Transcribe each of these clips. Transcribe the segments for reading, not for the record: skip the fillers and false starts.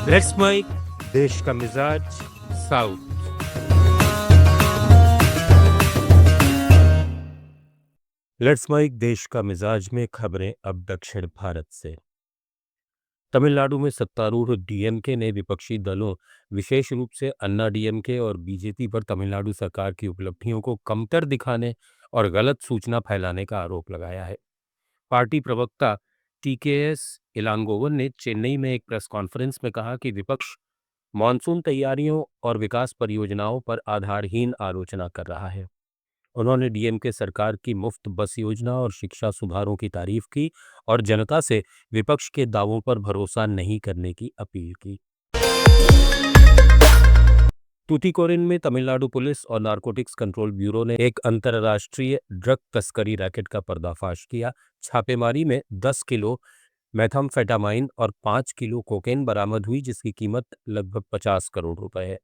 Let's mic देश का मिजाज साउथ। लेट्स माइक देश का मिजाज में खबरें अब दक्षिण भारत से। तमिलनाडु में सत्तारूढ़ डीएमके ने विपक्षी दलों, विशेष रूप से अन्ना डीएमके और बीजेपी पर तमिलनाडु सरकार की उपलब्धियों को कमतर दिखाने और गलत सूचना फैलाने का आरोप लगाया है। पार्टी प्रवक्ता टीकेएस इलांगोवन ने चेन्नई में एक प्रेस कॉन्फ्रेंस में कहा कि विपक्ष मानसून तैयारियों और विकास परियोजनाओं पर आधारहीन आलोचना कर रहा है। उन्होंने डीएमके सरकार की मुफ्त बस योजना और शिक्षा सुधारों की तारीफ की और जनता से विपक्ष के दावों पर भरोसा नहीं करने की अपील की। तूतीकोरिन में तमिलनाडु पुलिस और नारकोटिक्स कंट्रोल ब्यूरो ने एक अंतर्राष्ट्रीय ड्रग तस्करी रैकेट का पर्दाफाश किया। छापेमारी में 10 किलो मेथाम्फेटामाइन और 5 किलो कोकेन बरामद हुई, जिसकी कीमत लगभग 50 करोड़ रुपए है।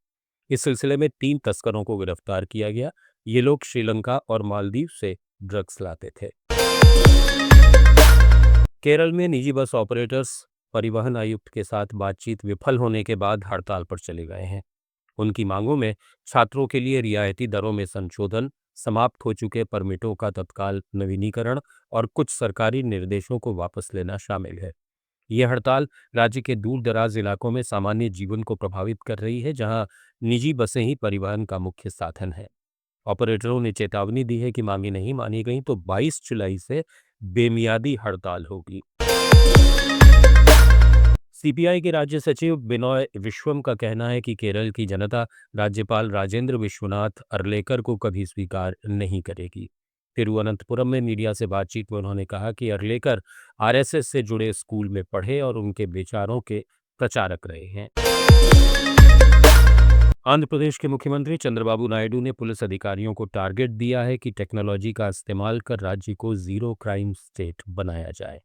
इस सिलसिले में 3 तस्करों को गिरफ्तार किया गया। ये लोग श्रीलंका और मालदीव से ड्रग्स लाते थे। केरल में निजी बस ऑपरेटर्स परिवहन आयुक्त के साथ बातचीत विफल होने के बाद हड़ताल पर चले गए हैं। उनकी मांगों में छात्रों के लिए रियायती दरों में संशोधन, समाप्त हो चुके परमिटों का तत्काल नवीनीकरण और कुछ सरकारी निर्देशों को वापस लेना शामिल है। यह हड़ताल राज्य के दूर दराज इलाकों में सामान्य जीवन को प्रभावित कर रही है, जहां निजी बसें ही परिवहन का मुख्य साधन है। ऑपरेटरों ने चेतावनी दी है कि मांगे नहीं मानी गई तो 22 जुलाई से बेमियादी हड़ताल होगी। सीपीआई के राज्य सचिव बिनॉय विश्वम का कहना है कि केरल की जनता राज्यपाल राजेंद्र विश्वनाथ अर्लेकर को कभी स्वीकार नहीं करेगी। तिरुवनंतपुरम में मीडिया से बातचीत में उन्होंने कहा कि अर्लेकर आरएसएस से जुड़े स्कूल में पढ़े और उनके विचारों के प्रचारक रहे हैं। आंध्र प्रदेश के मुख्यमंत्री चंद्रबाबू नायडू ने पुलिस अधिकारियों को टारगेट दिया है कि टेक्नोलॉजी का इस्तेमाल कर राज्य को जीरो क्राइम स्टेट बनाया जाए।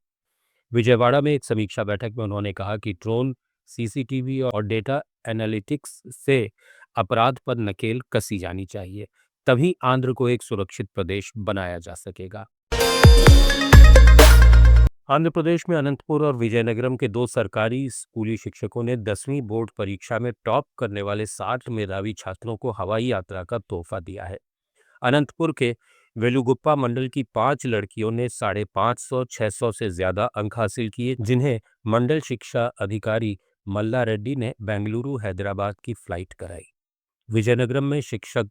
विजयवाड़ा में एक समीक्षा बैठक में उन्होंने कहा कि ड्रोन, सीसीटीवी और डेटा एनालिटिक्स से अपराध पर नकेल कसी जानी चाहिए, तभी आंध्र को एक सुरक्षित प्रदेश बनाया जा सकेगा। आंध्र प्रदेश में अनंतपुर और विजयनगरम के 2 सरकारी स्कूली शिक्षकों ने 10वीं बोर्ड परीक्षा में टॉप करने वाले 60 मेधावी छात्रों को हवाई यात्रा का तोहफा दिया है। अनंतपुर के वेलुगुप्पा मंडल की 5 लड़कियों ने 550-600 से ज्यादा अंक हासिल किए, जिन्हें मंडल शिक्षा अधिकारी मल्ला रेड्डी ने बेंगलुरु हैदराबाद की फ्लाइट कराई। विजयनगरम में शिक्षक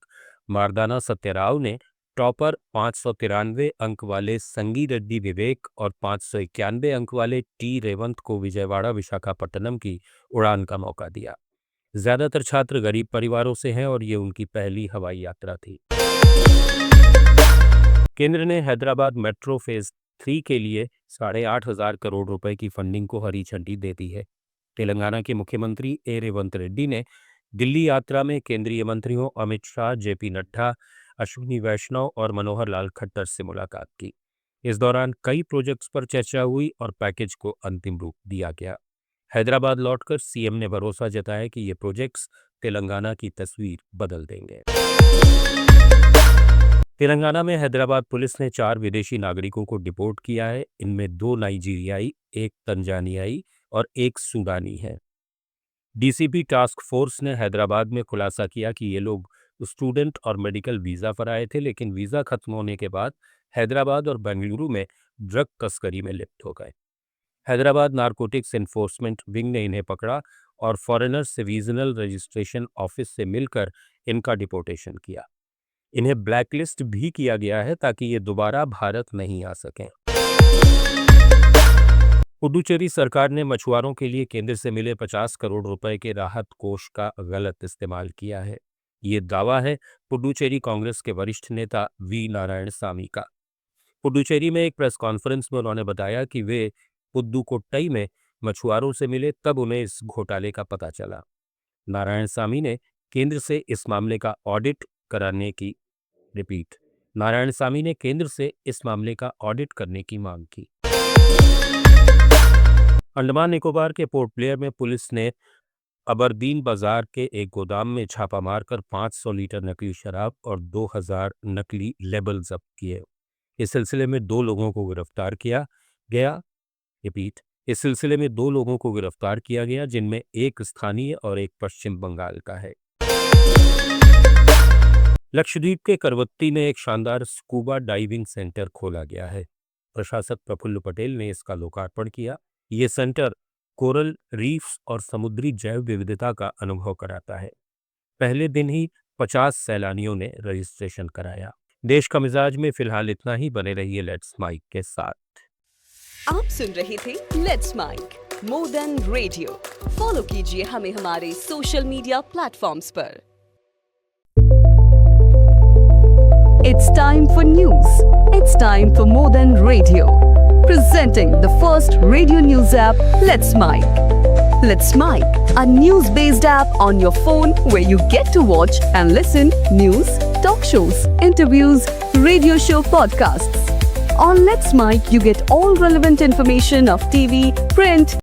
मारदाना सत्यराव ने टॉपर 593 अंक वाले संगी रेड्डी विवेक और 591 अंक वाले टी रेवंत को विजयवाड़ा विशाखापट्टनम की उड़ान का मौका दिया। ज्यादातर छात्र गरीब परिवारों से हैं और ये उनकी पहली हवाई यात्रा थी। केंद्र ने हैदराबाद मेट्रो फेज 3 के लिए 8,500 करोड़ रुपए की फंडिंग को हरी झंडी दे दी है। तेलंगाना के मुख्यमंत्री ए रेवंत रेड्डी ने दिल्ली यात्रा में केंद्रीय मंत्रियों अमित शाह, जेपी नड्डा, अश्विनी वैष्णव और मनोहर लाल खट्टर से मुलाकात की। इस दौरान कई प्रोजेक्ट्स पर चर्चा हुई और पैकेज को अंतिम रूप दिया गया। हैदराबाद लौटकर सीएम ने भरोसा जताया कि ये प्रोजेक्ट्स तेलंगाना की तस्वीर बदल देंगे। तेलंगाना में हैदराबाद पुलिस ने 4 विदेशी नागरिकों को डिपोर्ट किया है। इनमें 2 नाइजीरियाई, 1 तंजानियाई और 1 सूडानी है। डीसीपी टास्क फोर्स ने हैदराबाद में खुलासा किया कि ये लोग स्टूडेंट और मेडिकल वीजा पर आए थे, लेकिन वीजा खत्म होने के बाद हैदराबाद और बेंगलुरु में ड्रग तस्करी में लिप्त हो गए। हैदराबाद नारकोटिक्स एनफोर्समेंट विंग ने इन्हें पकड़ा और फॉरेनर्स डिवीजनल रजिस्ट्रेशन ऑफिस से मिलकर इनका डिपोर्टेशन किया। इन्हें ब्लैकलिस्ट भी किया गया है ताकि ये दोबारा भारत नहीं आ सकें। पुडुचेरी सरकार ने मछुआरों के लिए केंद्र से मिले 50 करोड़ रुपए के राहत कोष का गलत इस्तेमाल किया है। ये दावा है पुडुचेरी कांग्रेस के वरिष्ठ नेता वी नारायणसामी का। पुडुचेरी में एक प्रेस कॉन्फ्रेंस में उन्होंने बताया कि वे पुद्दुकोट्टई में मछुआरों से मिले, तब उन्हें इस घोटाले का पता चला। नारायणसामी ने केंद्र से इस मामले का ऑडिट कराने की रिपीट नारायणसामी ने केंद्र से इस मामले का ऑडिट करने की मांग की। अंडमान निकोबार के पोर्ट ब्लेयर में पुलिस ने अबरदीन बाजार के एक गोदाम में छापा मारकर 500 लीटर नकली शराब और 2000 नकली लेबल जब्त किए। इस सिलसिले में 2 लोगों को गिरफ्तार किया गया। रिपीट इस सिलसिले में 2 लोगों को गिरफ्तार किया गया, जिनमें एक स्थानीय और एक पश्चिम बंगाल का है। लक्षद्वीप के करवत्ती में एक शानदार स्कूबा डाइविंग सेंटर खोला गया है। प्रशासक प्रफुल्ल पटेल ने इसका लोकार्पण किया। ये सेंटर कोरल रीफ्स और समुद्री जैव विविधता का अनुभव कराता है। पहले दिन ही 50 सैलानियों ने रजिस्ट्रेशन कराया। देश का मिजाज में फिलहाल इतना ही। बने रहिए लेट्स माइक के साथ। आप सुन रहे थे let's mic more than radio. Follow कीजिए हमें हमारे सोशल मीडिया प्लेटफॉर्म्स पर। It's time for news. It's time for more than radio. Presenting the first radio news app, Let's Mic. Let's Mic, a news-based app on your phone where you get to watch and listen news, talk shows, interviews, radio show podcasts. On Let's Mic, you get all relevant information of TV, print,